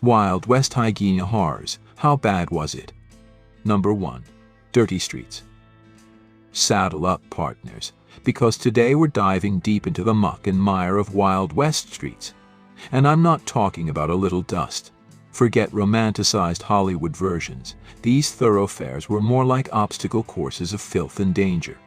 Wild West Hygiene Horrors. How bad was it? Number 1. Dirty streets. Saddle up, partners, because today we're diving deep into the muck and mire of Wild West streets. And I'm not talking about a little dust. Forget romanticized Hollywood versions. These thoroughfares were more like obstacle courses of filth and danger.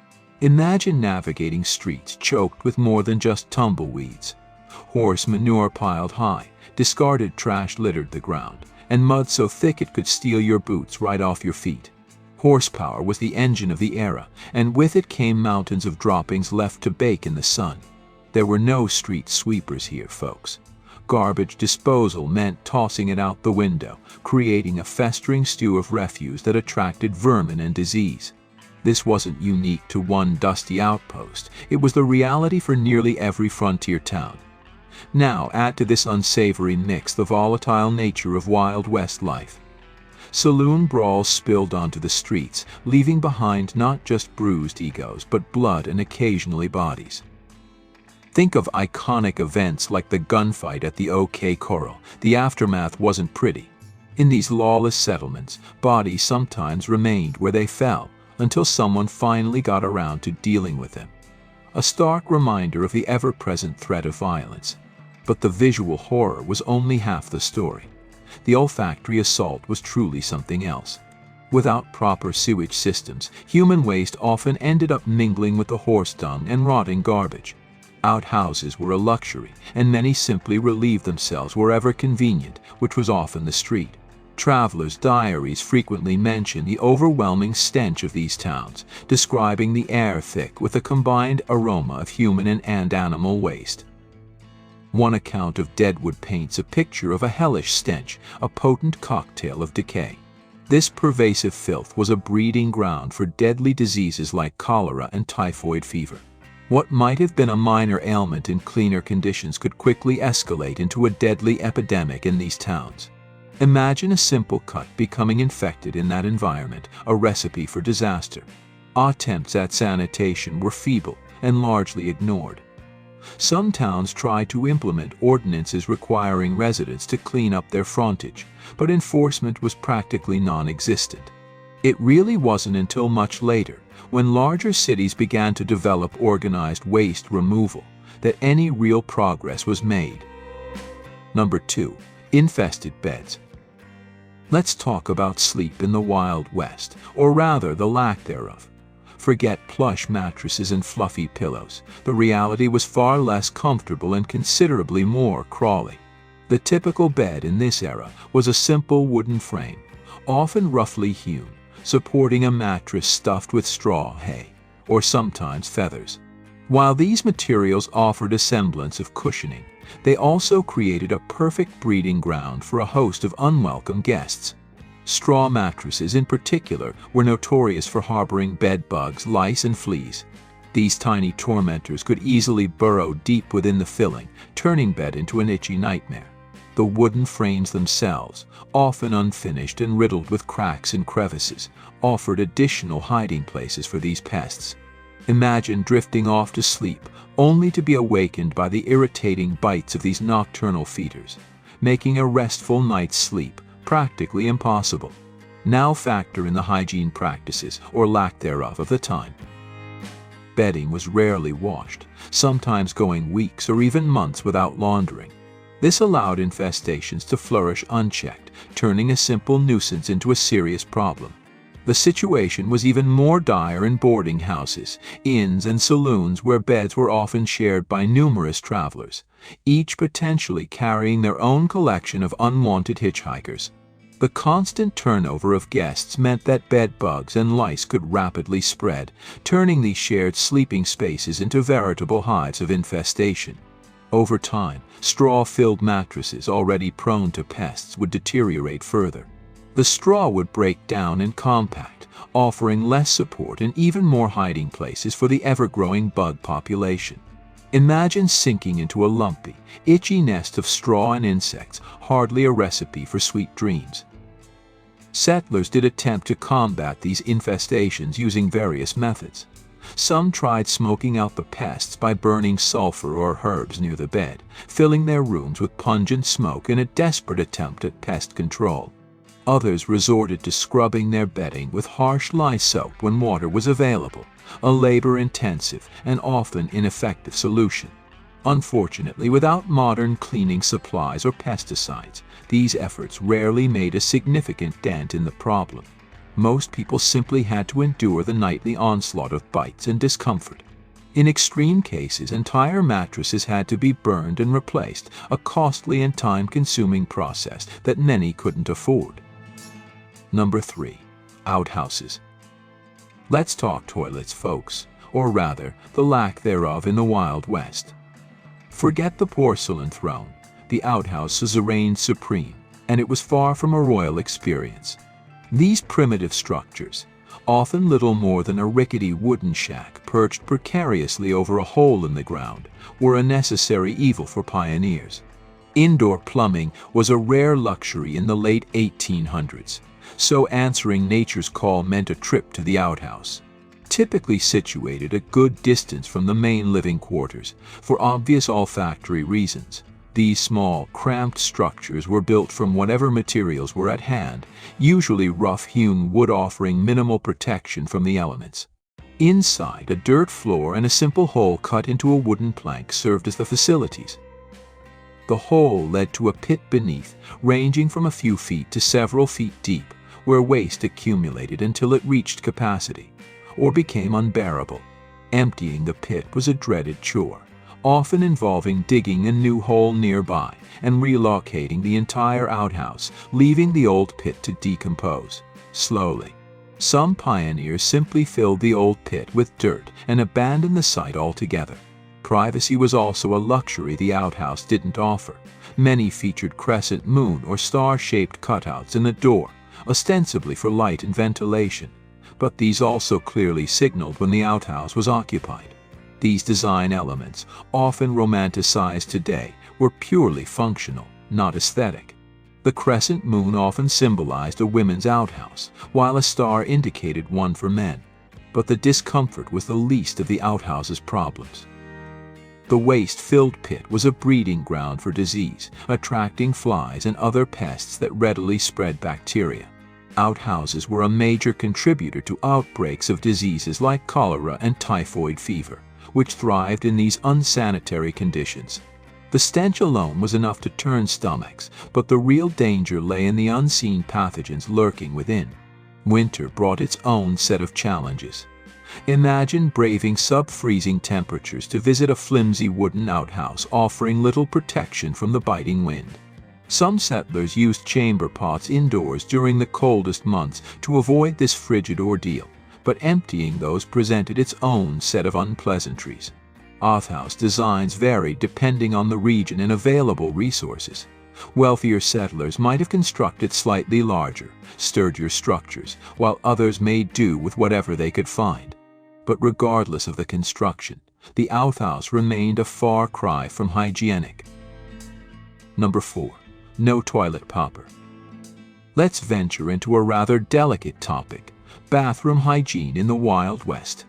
Imagine navigating streets choked with more than just tumbleweeds. Horse manure piled high, discarded trash littered the ground, and mud so thick it could steal your boots right off your feet. Horsepower was the engine of the era, and with it came mountains of droppings left to bake in the sun. There were no street sweepers here, folks. Garbage disposal meant tossing it out the window, creating a festering stew of refuse that attracted vermin and disease. This wasn't unique to one dusty outpost. It was the reality for nearly every frontier town. Now add to this unsavory mix the volatile nature of Wild West life. Saloon brawls spilled onto the streets, leaving behind not just bruised egos but blood and occasionally bodies. Think of iconic events like the gunfight at the OK Corral. The aftermath wasn't pretty. In these lawless settlements, bodies sometimes remained where they fell until someone finally got around to dealing with them. A stark reminder of the ever-present threat of violence. But the visual horror was only half the story. The olfactory assault was truly something else. Without proper sewage systems, human waste often ended up mingling with the horse dung and rotting garbage. Outhouses were a luxury, and many simply relieved themselves wherever convenient, which was often the street. Travelers' diaries frequently mention the overwhelming stench of these towns, describing the air thick with a combined aroma of human and animal waste. One account of Deadwood paints a picture of a hellish stench, a potent cocktail of decay. This pervasive filth was a breeding ground for deadly diseases like cholera and typhoid fever. What might have been a minor ailment in cleaner conditions could quickly escalate into a deadly epidemic in these towns. Imagine a simple cut becoming infected in that environment, a recipe for disaster. Attempts at sanitation were feeble and largely ignored. Some towns tried to implement ordinances requiring residents to clean up their frontage, but enforcement was practically non-existent. It really wasn't until much later, when larger cities began to develop organized waste removal, that any real progress was made. Number 2. Infested beds. Let's talk about sleep in the Wild West, or rather the lack thereof. Forget plush mattresses and fluffy pillows. The reality was far less comfortable and considerably more crawly. The typical bed in this era was a simple wooden frame, often roughly hewn, supporting a mattress stuffed with straw, hay, or sometimes feathers. While these materials offered a semblance of cushioning, they also created a perfect breeding ground for a host of unwelcome guests. Straw mattresses in particular were notorious for harboring bed bugs, lice, and fleas. These tiny tormentors could easily burrow deep within the filling, turning bed into an itchy nightmare. The wooden frames themselves, often unfinished and riddled with cracks and crevices, offered additional hiding places for these pests. Imagine drifting off to sleep, only to be awakened by the irritating bites of these nocturnal feeders, making a restful night's sleep practically impossible. Now factor in the hygiene practices, or lack thereof, of the time. Bedding was rarely washed, sometimes going weeks or even months without laundering. This allowed infestations to flourish unchecked, turning a simple nuisance into a serious problem. The situation was even more dire in boarding houses, inns, and saloons where beds were often shared by numerous travelers, each potentially carrying their own collection of unwanted hitchhikers. The constant turnover of guests meant that bed bugs and lice could rapidly spread, turning these shared sleeping spaces into veritable hives of infestation. Over time, straw-filled mattresses already prone to pests would deteriorate further. The straw would break down and compact, offering less support and even more hiding places for the ever-growing bug population. Imagine sinking into a lumpy, itchy nest of straw and insects, hardly a recipe for sweet dreams. Settlers did attempt to combat these infestations using various methods. Some tried smoking out the pests by burning sulfur or herbs near the bed, filling their rooms with pungent smoke in a desperate attempt at pest control. Others resorted to scrubbing their bedding with harsh lye soap when water was available, a labor-intensive and often ineffective solution. Unfortunately, without modern cleaning supplies or pesticides, these efforts rarely made a significant dent in the problem. Most people simply had to endure the nightly onslaught of bites and discomfort. In extreme cases, entire mattresses had to be burned and replaced, a costly and time-consuming process that many couldn't afford. Number 3. Outhouses. Let's talk toilets, folks, or rather, the lack thereof in the Wild West. Forget the porcelain throne. The outhouses reigned supreme, and it was far from a royal experience. These primitive structures, often little more than a rickety wooden shack perched precariously over a hole in the ground, were a necessary evil for pioneers. Indoor plumbing was a rare luxury in the late 1800s, so answering nature's call meant a trip to the outhouse. Typically situated a good distance from the main living quarters, for obvious olfactory reasons, these small, cramped structures were built from whatever materials were at hand, usually rough-hewn wood offering minimal protection from the elements. Inside, a dirt floor and a simple hole cut into a wooden plank served as the facilities. The hole led to a pit beneath, ranging from a few feet to several feet deep, where waste accumulated until it reached capacity, or became unbearable. Emptying the pit was a dreaded chore, often involving digging a new hole nearby and relocating the entire outhouse, leaving the old pit to decompose slowly. Some pioneers simply filled the old pit with dirt and abandoned the site altogether. Privacy was also a luxury the outhouse didn't offer. Many featured crescent moon or star-shaped cutouts in the door, ostensibly for light and ventilation, but these also clearly signaled when the outhouse was occupied. These design elements, often romanticized today, were purely functional, not aesthetic. The crescent moon often symbolized a women's outhouse, while a star indicated one for men. But the discomfort was the least of the outhouse's problems. The waste-filled pit was a breeding ground for disease, attracting flies and other pests that readily spread bacteria. Outhouses were a major contributor to outbreaks of diseases like cholera and typhoid fever, which thrived in these unsanitary conditions. The stench alone was enough to turn stomachs, but the real danger lay in the unseen pathogens lurking within. Winter brought its own set of challenges. Imagine braving sub-freezing temperatures to visit a flimsy wooden outhouse offering little protection from the biting wind. Some settlers used chamber pots indoors during the coldest months to avoid this frigid ordeal, but emptying those presented its own set of unpleasantries. Outhouse designs varied depending on the region and available resources. Wealthier settlers might have constructed slightly larger, sturdier structures, while others made do with whatever they could find. But regardless of the construction, the outhouse remained a far cry from hygienic. Number 4. No toilet paper. Let's venture into a rather delicate topic: bathroom hygiene in the Wild West.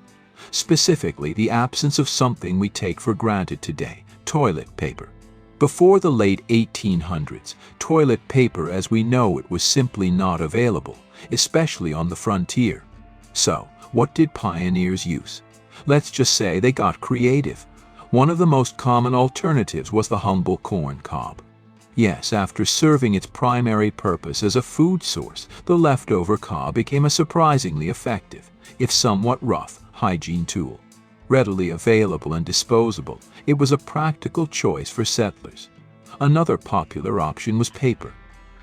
Specifically, the absence of something we take for granted today: toilet paper. Before the late 1800s, toilet paper as we know it was simply not available, especially on the frontier. So, what did pioneers use? Let's just say they got creative. One of the most common alternatives was the humble corn cob. Yes, after serving its primary purpose as a food source, the leftover cob became a surprisingly effective, if somewhat rough, hygiene tool. Readily available and disposable, it was a practical choice for settlers. Another popular option was paper.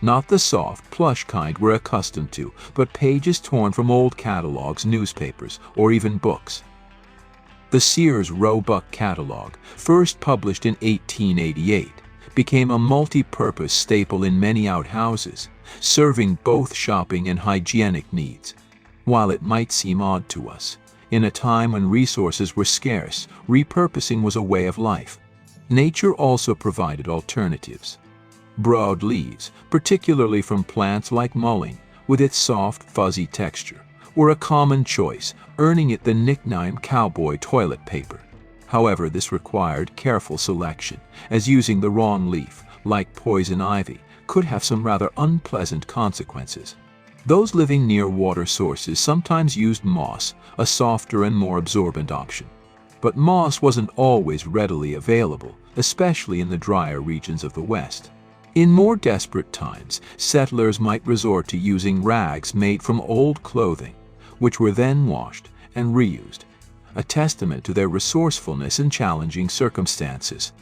Not the soft, plush kind we're accustomed to, but pages torn from old catalogs, newspapers, or even books. The Sears Roebuck catalog, first published in 1888, became a multi-purpose staple in many outhouses, serving both shopping and hygienic needs. While it might seem odd to us, in a time when resources were scarce, repurposing was a way of life. Nature also provided alternatives. Broad leaves, particularly from plants like mullein, with its soft, fuzzy texture, were a common choice, earning it the nickname cowboy toilet paper. However, this required careful selection, as using the wrong leaf, like poison ivy, could have some rather unpleasant consequences. Those living near water sources sometimes used moss, a softer and more absorbent option. But moss wasn't always readily available, especially in the drier regions of the West. In more desperate times, settlers might resort to using rags made from old clothing, which were then washed and reused, a testament to their resourcefulness in challenging circumstances.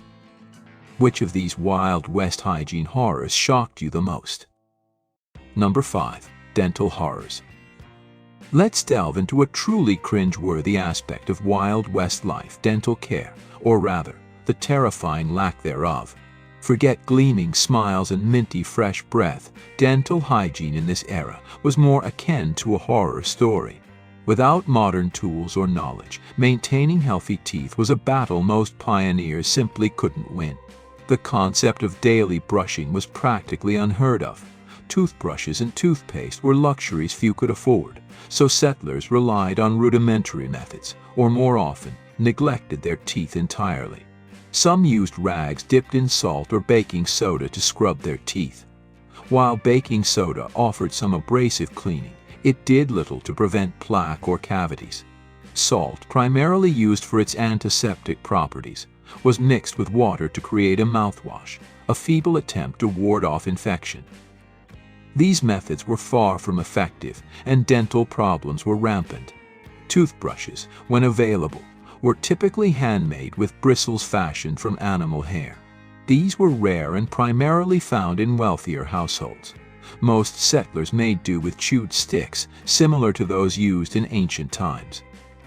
Which of these Wild West hygiene horrors shocked you the most? Number 5. Dental horrors. Let's delve into a truly cringe-worthy aspect of Wild West life: dental care, or rather, the terrifying lack thereof. Forget gleaming smiles and minty fresh breath. Dental hygiene in this era was more akin to a horror story. Without modern tools or knowledge, maintaining healthy teeth was a battle most pioneers simply couldn't win. The concept of daily brushing was practically unheard of. Toothbrushes and toothpaste were luxuries few could afford, so settlers relied on rudimentary methods, or more often, neglected their teeth entirely. Some used rags dipped in salt or baking soda to scrub their teeth. While baking soda offered some abrasive cleaning, it did little to prevent plaque or cavities. Salt, primarily used for its antiseptic properties, was mixed with water to create a mouthwash, a feeble attempt to ward off infection. These methods were far from effective, and dental problems were rampant. Toothbrushes, when available, were typically handmade with bristles fashioned from animal hair. These were rare and primarily found in wealthier households. Most settlers made do with chewed sticks, similar to those used in ancient times.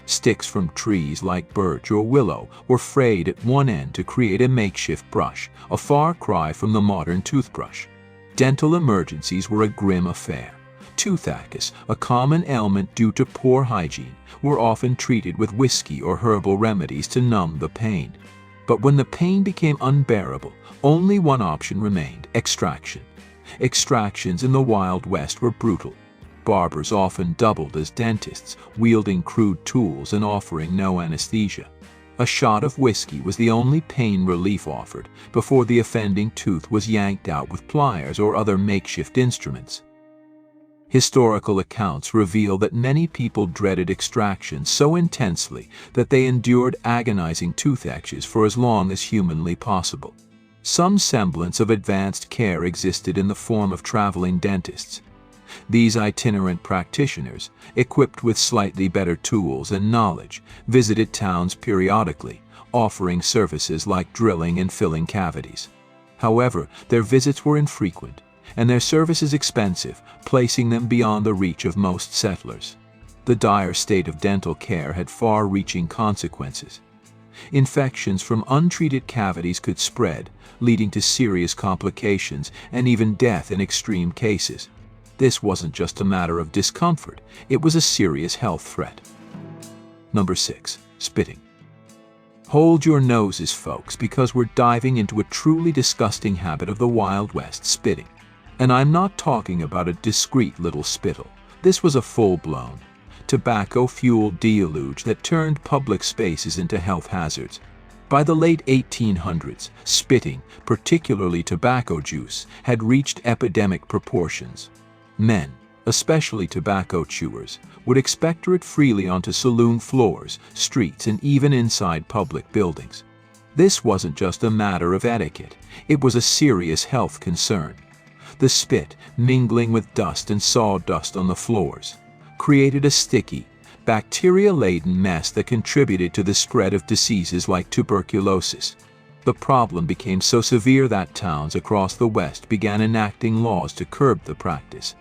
Sticks from trees like birch or willow were frayed at one end to create a makeshift brush, a far cry from the modern toothbrush. Dental emergencies were a grim affair. Toothaches, a common ailment due to poor hygiene, were often treated with whiskey or herbal remedies to numb the pain. But when the pain became unbearable, only one option remained: extraction. Extractions in the Wild West were brutal. Barbers often doubled as dentists, wielding crude tools and offering no anesthesia. A shot of whiskey was the only pain relief offered before the offending tooth was yanked out with pliers or other makeshift instruments. Historical accounts reveal that many people dreaded extraction so intensely that they endured agonizing toothaches for as long as humanly possible. Some semblance of advanced care existed in the form of traveling dentists. These itinerant practitioners, equipped with slightly better tools and knowledge, visited towns periodically, offering services like drilling and filling cavities. However, their visits were infrequent, and their services expensive, placing them beyond the reach of most settlers. The dire state of dental care had far-reaching consequences. Infections from untreated cavities could spread, leading to serious complications and even death in extreme cases. This wasn't just a matter of discomfort, it was a serious health threat. Number 6. Spitting. Hold your noses, folks, because we're diving into a truly disgusting habit of the Wild West: spitting. And I'm not talking about a discreet little spittle. This was a full-blown, tobacco-fueled deluge that turned public spaces into health hazards. By the late 1800s, spitting, particularly tobacco juice, had reached epidemic proportions. Men, especially tobacco chewers, would expector it freely onto saloon floors, streets, and even inside public buildings. This wasn't just a matter of etiquette, it was a serious health concern. The spit, mingling with dust and sawdust on the floors, created a sticky, bacteria-laden mess that contributed to the spread of diseases like tuberculosis. The problem became so severe that towns across the West began enacting laws to curb the practice.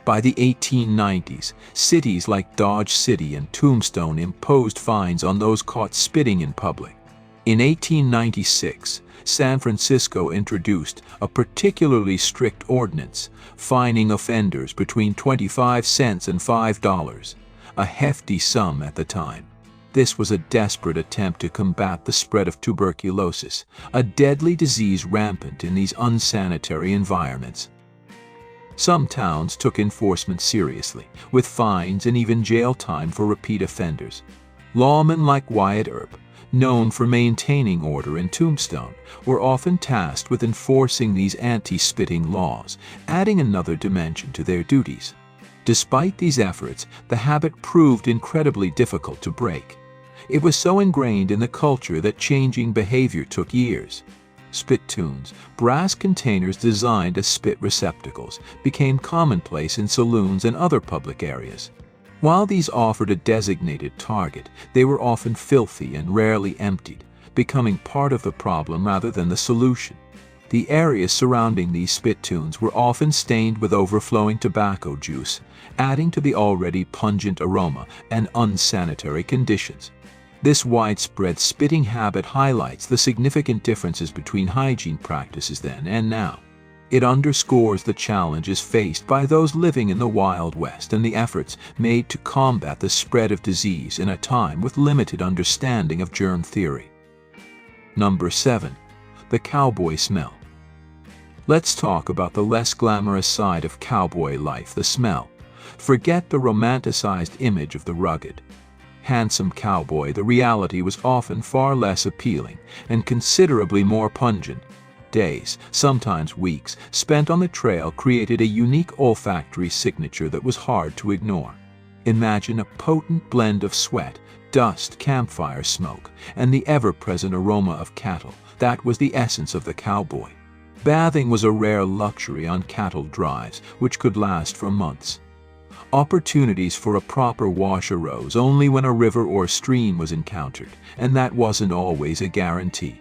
By the 1890s, cities like Dodge City and Tombstone imposed fines on those caught spitting in public. In 1896, San Francisco introduced a particularly strict ordinance, fining offenders between 25 cents and $5, a hefty sum at the time. This was a desperate attempt to combat the spread of tuberculosis, a deadly disease rampant in these unsanitary environments. Some towns took enforcement seriously, with fines and even jail time for repeat offenders. Lawmen like Wyatt Earp, known for maintaining order in Tombstone, were often tasked with enforcing these anti-spitting laws, adding another dimension to their duties. Despite these efforts, the habit proved incredibly difficult to break. It was so ingrained in the culture that changing behavior took years. Spittoons, brass containers designed as spit receptacles, became commonplace in saloons and other public areas. While these offered a designated target, they were often filthy and rarely emptied, becoming part of the problem rather than the solution. The areas surrounding these spittoons were often stained with overflowing tobacco juice, adding to the already pungent aroma and unsanitary conditions. This widespread spitting habit highlights the significant differences between hygiene practices then and now. It underscores the challenges faced by those living in the Wild West and the efforts made to combat the spread of disease in a time with limited understanding of germ theory. Number 7. The cowboy smell. Let's talk about the less glamorous side of cowboy life, the smell. Forget the romanticized image of the rugged, handsome cowboy. The reality was often far less appealing and considerably more pungent. Days, sometimes weeks, spent on the trail created a unique olfactory signature that was hard to ignore. Imagine a potent blend of sweat, dust, campfire smoke, and the ever-present aroma of cattle. That was the essence of the cowboy. Bathing was a rare luxury on cattle drives, which could last for months. Opportunities for a proper wash arose only when a river or stream was encountered, and that wasn't always a guarantee.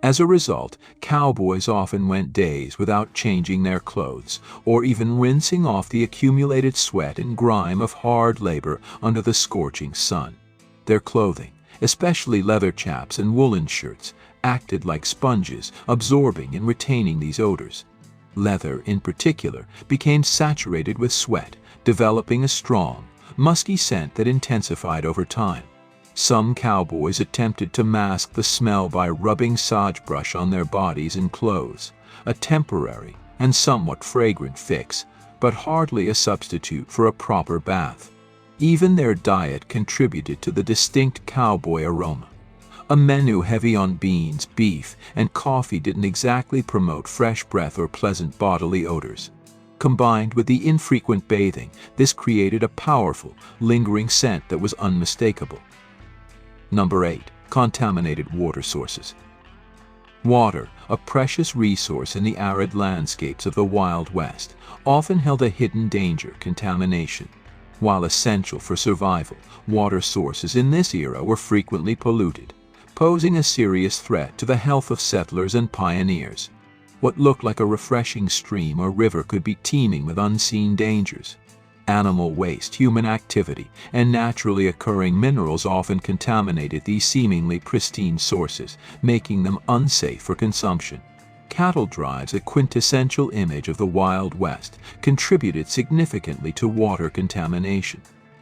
As a result, cowboys often went days without changing their clothes, or even rinsing off the accumulated sweat and grime of hard labor under the scorching sun. Their clothing, especially leather chaps and woolen shirts, acted like sponges, absorbing and retaining these odors. Leather, in particular, became saturated with sweat, developing a strong, musky scent that intensified over time. Some cowboys attempted to mask the smell by rubbing sagebrush on their bodies and clothes, a temporary and somewhat fragrant fix, but hardly a substitute for a proper bath. Even their diet contributed to the distinct cowboy aroma. A menu heavy on beans, beef, and coffee didn't exactly promote fresh breath or pleasant bodily odors. Combined with the infrequent bathing, this created a powerful, lingering scent that was unmistakable. Number 8. Contaminated water sources. Water, a precious resource in the arid landscapes of the Wild West, often held a hidden danger: contamination. While essential for survival, water sources in this era were frequently polluted, posing a serious threat to the health of settlers and pioneers. What looked like a refreshing stream or river could be teeming with unseen dangers. Animal waste, human activity, and naturally occurring minerals often contaminated these seemingly pristine sources, making them unsafe for consumption. Cattle drives, a quintessential image of the Wild West, contributed significantly to water contamination.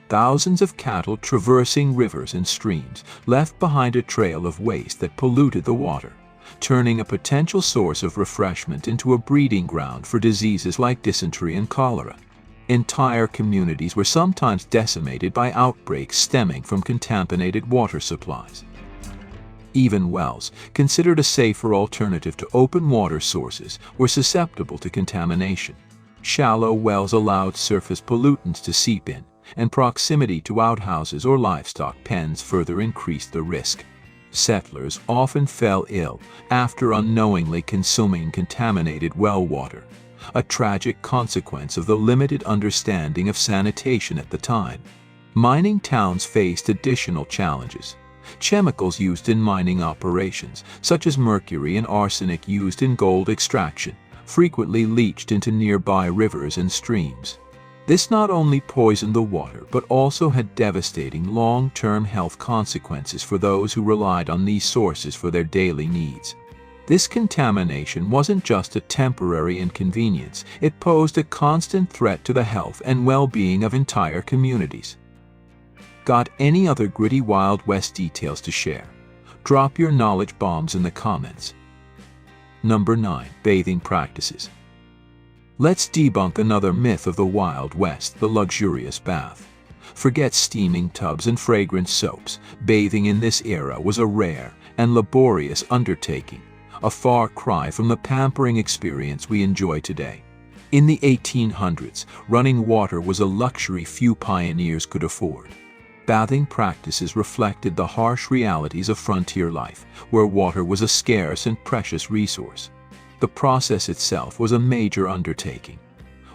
Thousands of cattle traversing rivers and streams left behind a trail of waste that polluted the water, turning a potential source of refreshment into a breeding ground for diseases like dysentery and cholera. Entire communities were sometimes decimated by outbreaks stemming from contaminated water supplies. Even wells, considered a safer alternative to open water sources, were susceptible to contamination. Shallow wells allowed surface pollutants to seep in, and proximity to outhouses or livestock pens further increased the risk. Settlers often fell ill after unknowingly consuming contaminated well water, a tragic consequence of the limited understanding of sanitation at the time. Mining towns faced additional challenges. Chemicals used in mining operations, such as mercury and arsenic used in gold extraction, frequently leached into nearby rivers and streams. This not only poisoned the water, but also had devastating long-term health consequences for those who relied on these sources for their daily needs. This contamination wasn't just a temporary inconvenience, it posed a constant threat to the health and well-being of entire communities. Got any other gritty Wild West details to share? Drop your knowledge bombs in the comments. Number 9. Bathing practices. Let's debunk another myth of the Wild West, the luxurious bath. Forget steaming tubs and fragrant soaps. Bathing in this era was a rare and laborious undertaking, a far cry from the pampering experience we enjoy today. In the 1800s, running water was a luxury few pioneers could afford. Bathing practices reflected the harsh realities of frontier life, where water was a scarce and precious resource. The process itself was a major undertaking.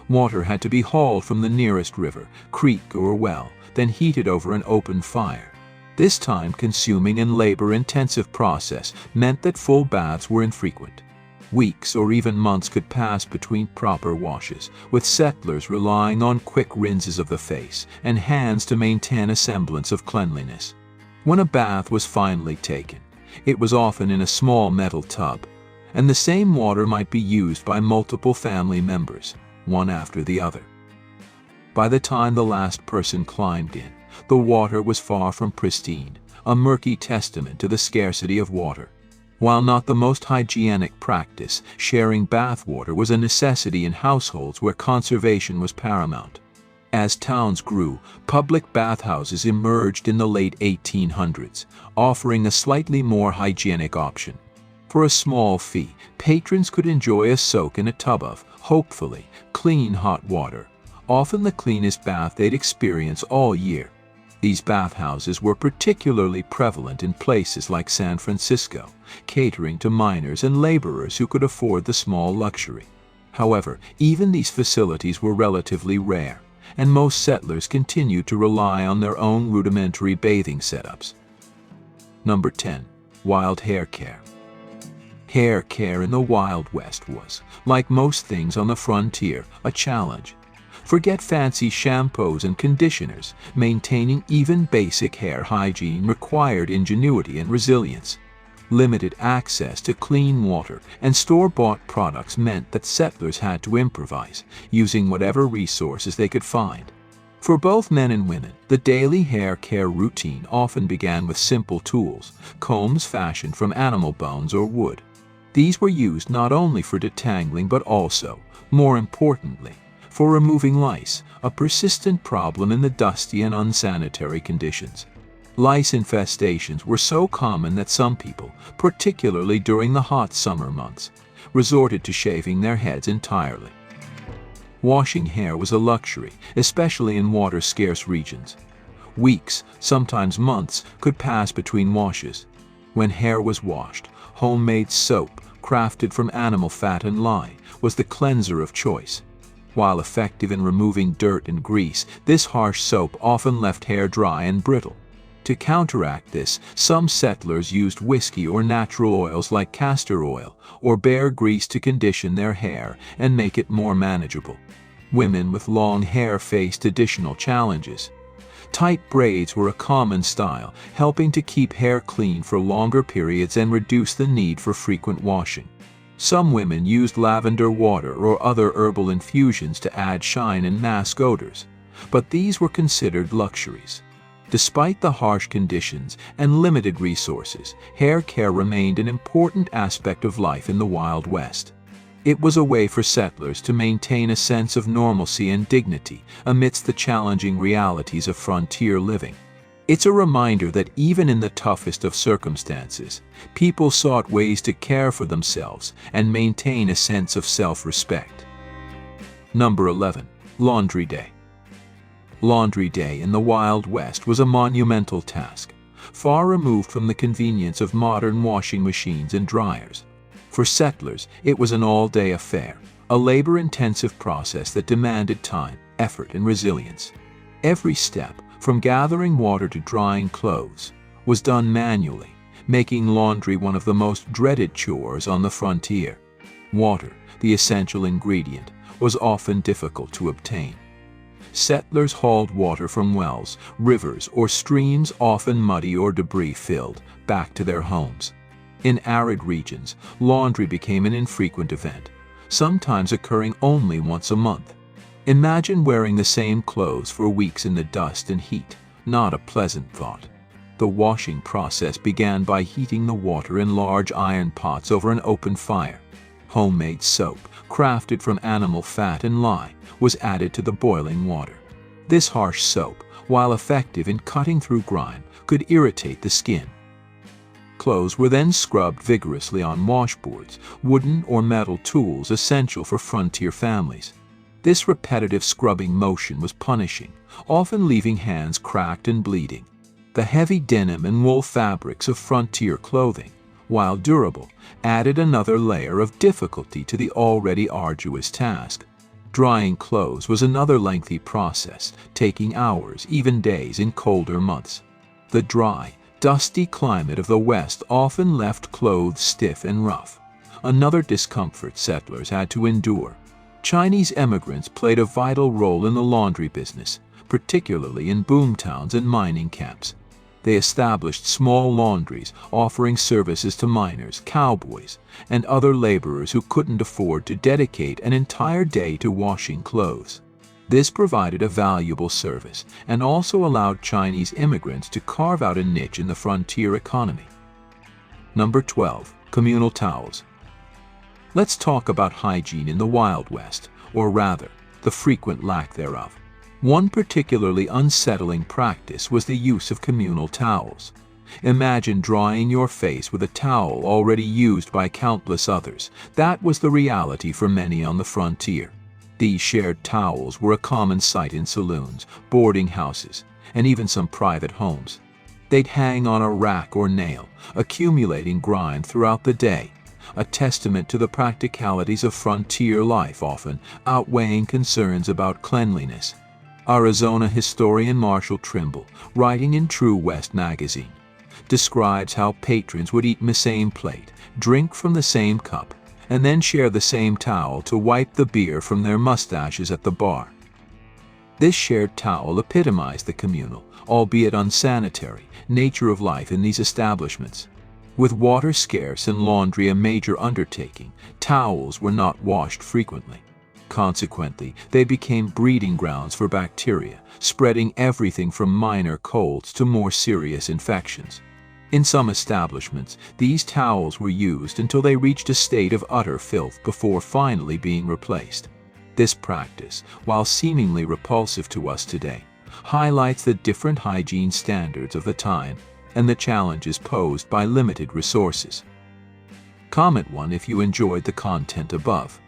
Water had to be hauled from the nearest river, creek, or well, then heated over an open fire. This time-consuming and labor-intensive process meant that full baths were infrequent. Weeks or even months could pass between proper washes, with settlers relying on quick rinses of the face and hands to maintain a semblance of cleanliness. When a bath was finally taken, it was often in a small metal tub, and the same water might be used by multiple family members, one after the other. By the time the last person climbed in, the water was far from pristine, a murky testament to the scarcity of water. While not the most hygienic practice, sharing bath water was a necessity in households where conservation was paramount. As towns grew, public bathhouses emerged in the late 1800s, offering a slightly more hygienic option. For a small fee, patrons could enjoy a soak in a tub of, hopefully, clean hot water, often the cleanest bath they'd experience all year. These bathhouses were particularly prevalent in places like San Francisco, catering to miners and laborers who could afford the small luxury. However, even these facilities were relatively rare, and most settlers continued to rely on their own rudimentary bathing setups. Number 10. Wild hair care. Hair care in the Wild West was, like most things on the frontier, a challenge. Forget fancy shampoos and conditioners. Maintaining even basic hair hygiene required ingenuity and resilience. Limited access to clean water and store-bought products meant that settlers had to improvise, using whatever resources they could find. For both men and women, the daily hair care routine often began with simple tools, combs fashioned from animal bones or wood. These were used not only for detangling but also, more importantly, for removing lice, a persistent problem in the dusty and unsanitary conditions. Lice infestations were so common that some people, particularly during the hot summer months, resorted to shaving their heads entirely. Washing hair was a luxury, especially in water-scarce regions. Weeks, sometimes months, could pass between washes. When hair was washed, homemade soap, crafted from animal fat and lye, was the cleanser of choice. While effective in removing dirt and grease, this harsh soap often left hair dry and brittle. To counteract this, some settlers used whiskey or natural oils like castor oil or bear grease to condition their hair and make it more manageable. Women with long hair faced additional challenges. Tight braids were a common style, helping to keep hair clean for longer periods and reduce the need for frequent washing. Some women used lavender water or other herbal infusions to add shine and mask odors, but these were considered luxuries. Despite the harsh conditions and limited resources, hair care remained an important aspect of life in the Wild West. It was a way for settlers to maintain a sense of normalcy and dignity amidst the challenging realities of frontier living. It's a reminder that even in the toughest of circumstances, people sought ways to care for themselves and maintain a sense of self-respect. Number 11. Laundry Day. Laundry Day in the Wild West was a monumental task, far removed from the convenience of modern washing machines and dryers. For settlers, it was an all-day affair, a labor-intensive process that demanded time, effort, and resilience. Every step, from gathering water to drying clothes, was done manually, making laundry one of the most dreaded chores on the frontier. Water, the essential ingredient, was often difficult to obtain. Settlers hauled water from wells, rivers, or streams, often muddy or debris-filled, back to their homes. In arid regions, laundry became an infrequent event, sometimes occurring only once a month. Imagine wearing the same clothes for weeks in the dust and heat. Not a pleasant thought. The washing process began by heating the water in large iron pots over an open fire. Homemade soap, crafted from animal fat and lye, was added to the boiling water. This harsh soap, while effective in cutting through grime, could irritate the skin. Clothes were then scrubbed vigorously on washboards, wooden or metal tools essential for frontier families. This repetitive scrubbing motion was punishing, often leaving hands cracked and bleeding. The heavy denim and wool fabrics of frontier clothing, while durable, added another layer of difficulty to the already arduous task. Drying clothes was another lengthy process, taking hours, even days in colder months. The dry, dusty climate of the West often left clothes stiff and rough, another discomfort settlers had to endure. Chinese immigrants played a vital role in the laundry business, particularly in boomtowns and mining camps. They established small laundries offering services to miners, cowboys, and other laborers who couldn't afford to dedicate an entire day to washing clothes. This provided a valuable service and also allowed Chinese immigrants to carve out a niche in the frontier economy. Number 12. Communal towels. Let's talk about hygiene in the Wild West, or rather, the frequent lack thereof. One particularly unsettling practice was the use of communal towels. Imagine drying your face with a towel already used by countless others. That was the reality for many on the frontier. These shared towels were a common sight in saloons, boarding houses, and even some private homes. They'd hang on a rack or nail, accumulating grime throughout the day, a testament to the practicalities of frontier life often outweighing concerns about cleanliness. Arizona historian Marshall Trimble, writing in True West magazine, describes how patrons would eat from the same plate, drink from the same cup, and then share the same towel to wipe the beer from their mustaches at the bar. This shared towel epitomized the communal, albeit unsanitary, nature of life in these establishments. With water scarce and laundry a major undertaking, towels were not washed frequently. Consequently, they became breeding grounds for bacteria, spreading everything from minor colds to more serious infections. In some establishments, these towels were used until they reached a state of utter filth before finally being replaced. This practice, while seemingly repulsive to us today, highlights the different hygiene standards of the time and the challenges posed by limited resources. Comment 1 if you enjoyed the content above.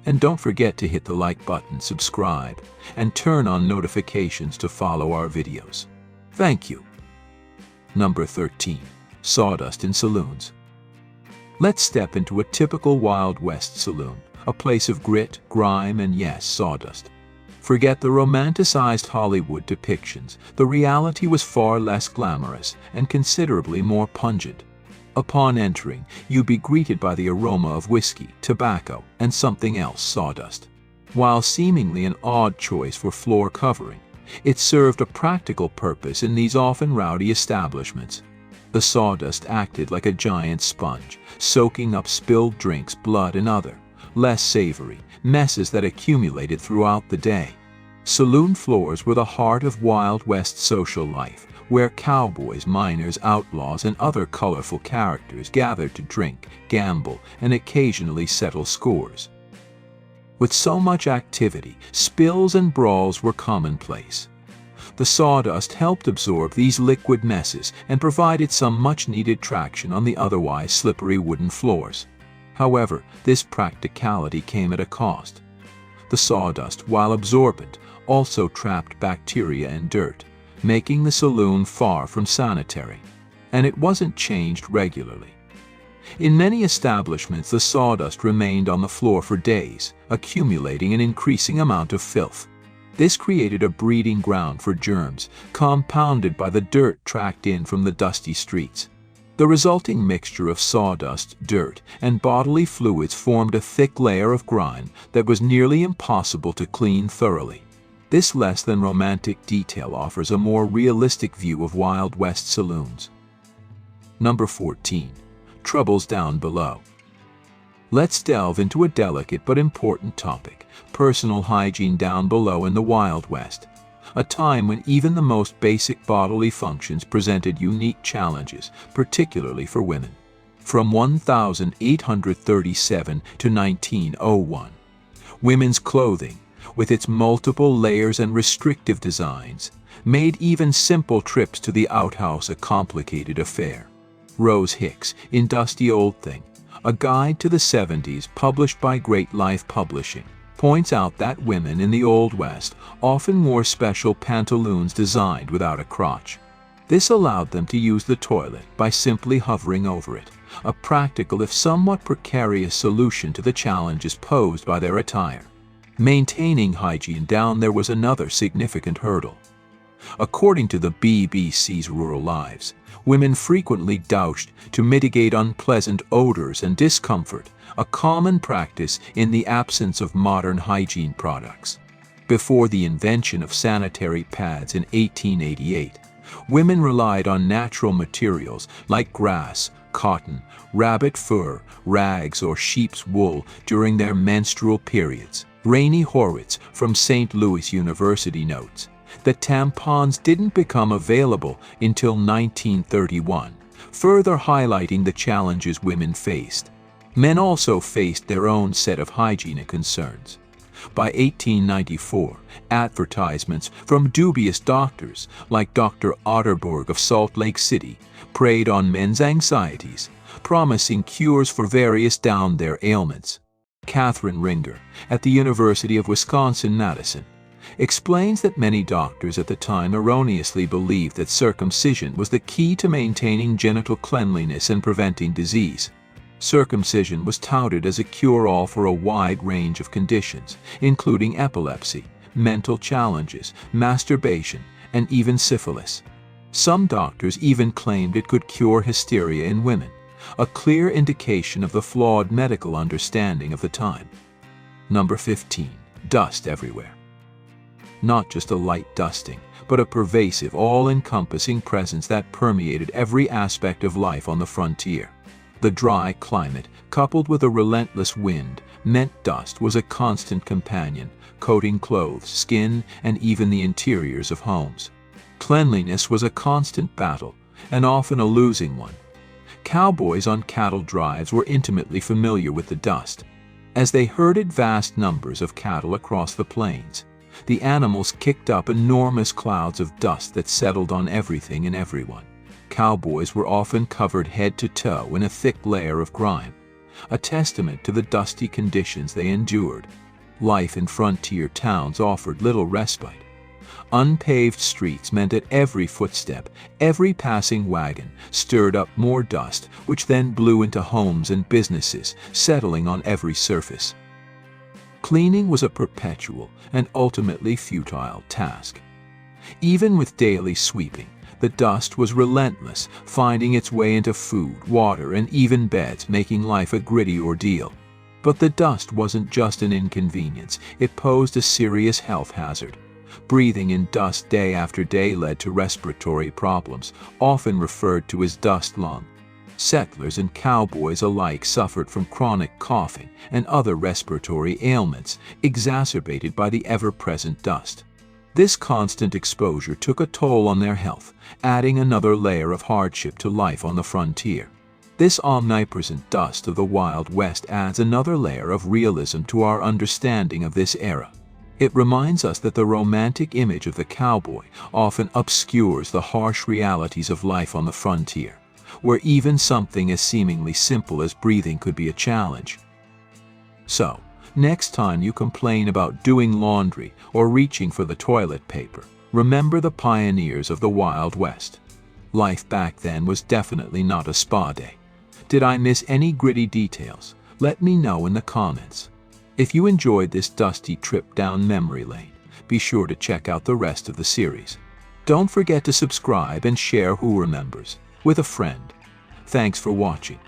And don't forget to hit the like button, subscribe, and turn on notifications to follow our videos. Thank you. Number 13. Sawdust in saloons. Let's step into a typical Wild West saloon, a place of grit, grime, and yes, sawdust. Forget the romanticized Hollywood depictions. The reality was far less glamorous and considerably more pungent. Upon entering, you'd be greeted by the aroma of whiskey, tobacco, and something else, sawdust. While seemingly an odd choice for floor covering, it served a practical purpose in these often rowdy establishments. The sawdust acted like a giant sponge, soaking up spilled drinks, blood, and other, less savory, messes that accumulated throughout the day. Saloon floors were the heart of Wild West social life, where cowboys, miners, outlaws, and other colorful characters gathered to drink, gamble, and occasionally settle scores. With so much activity, spills and brawls were commonplace. The sawdust helped absorb these liquid messes and provided some much-needed traction on the otherwise slippery wooden floors. However, this practicality came at a cost. The sawdust, while absorbent, also trapped bacteria and dirt, making the saloon far from sanitary, and it wasn't changed regularly. In many establishments, the sawdust remained on the floor for days, accumulating an increasing amount of filth. This created a breeding ground for germs, compounded by the dirt tracked in from the dusty streets. The resulting mixture of sawdust, dirt, and bodily fluids formed a thick layer of grime that was nearly impossible to clean thoroughly. This less than romantic detail offers a more realistic view of Wild West saloons. Number 14. Troubles down below. Let's delve into a delicate but important topic: personal hygiene down below in the Wild West, a time when even the most basic bodily functions presented unique challenges, particularly for women. from 1837 to 1901. Women's clothing, with its multiple layers and restrictive designs, made even simple trips to the outhouse a complicated affair. Rose Hicks, in Dusty Old Thing, a guide to the 70s published by Great Life Publishing, points out that women in the Old West often wore special pantaloons designed without a crotch. This allowed them to use the toilet by simply hovering over it, a practical if somewhat precarious solution to the challenges posed by their attire. Maintaining hygiene down there was another significant hurdle. According to the BBC's Rural Lives, women frequently doused to mitigate unpleasant odors and discomfort, a common practice in the absence of modern hygiene products. Before the invention of sanitary pads in 1888, women relied on natural materials like grass, cotton, rabbit fur, rags, or sheep's wool during their menstrual periods. Rainey Horowitz from St. Louis University notes that tampons didn't become available until 1931, further highlighting the challenges women faced. Men also faced their own set of hygienic concerns. By 1894, advertisements from dubious doctors like Dr. Otterberg of Salt Lake City preyed on men's anxieties, promising cures for various down-there ailments. Catherine Ringer, at the University of Wisconsin-Madison, explains that many doctors at the time erroneously believed that circumcision was the key to maintaining genital cleanliness and preventing disease. Circumcision was touted as a cure-all for a wide range of conditions, including epilepsy, mental challenges, masturbation, and even syphilis. Some doctors even claimed it could cure hysteria in women, a clear indication of the flawed medical understanding of the time. Number 15. Dust everywhere. Not just a light dusting, but a pervasive, all-encompassing presence that permeated every aspect of life on the frontier. The dry climate, coupled with a relentless wind, meant dust was a constant companion, coating clothes, skin, and even the interiors of homes. Cleanliness was a constant battle, and often a losing one. Cowboys on cattle drives were intimately familiar with the dust. As they herded vast numbers of cattle across the plains, the animals kicked up enormous clouds of dust that settled on everything and everyone. Cowboys were often covered head to toe in a thick layer of grime, a testament to the dusty conditions they endured. Life in frontier towns offered little respite. Unpaved streets meant that every footstep, every passing wagon, stirred up more dust, which then blew into homes and businesses, settling on every surface. Cleaning was a perpetual and ultimately futile task. Even with daily sweeping, the dust was relentless, finding its way into food, water, and even beds, making life a gritty ordeal. But the dust wasn't just an inconvenience, it posed a serious health hazard. Breathing in dust day after day led to respiratory problems, often referred to as dust lung. Settlers and cowboys alike suffered from chronic coughing and other respiratory ailments, exacerbated by the ever-present dust. This constant exposure took a toll on their health, adding another layer of hardship to life on the frontier. This omnipresent dust of the Wild West adds another layer of realism to our understanding of this era. It reminds us that the romantic image of the cowboy often obscures the harsh realities of life on the frontier, where even something as seemingly simple as breathing could be a challenge. So, next time you complain about doing laundry or reaching for the toilet paper, remember the pioneers of the Wild West. Life back then was definitely not a spa day. Did I miss any gritty details? Let me know in the comments. If you enjoyed this dusty trip down memory lane, be sure to check out the rest of the series. Don't forget to subscribe and share Who Remembers with a friend. Thanks for watching.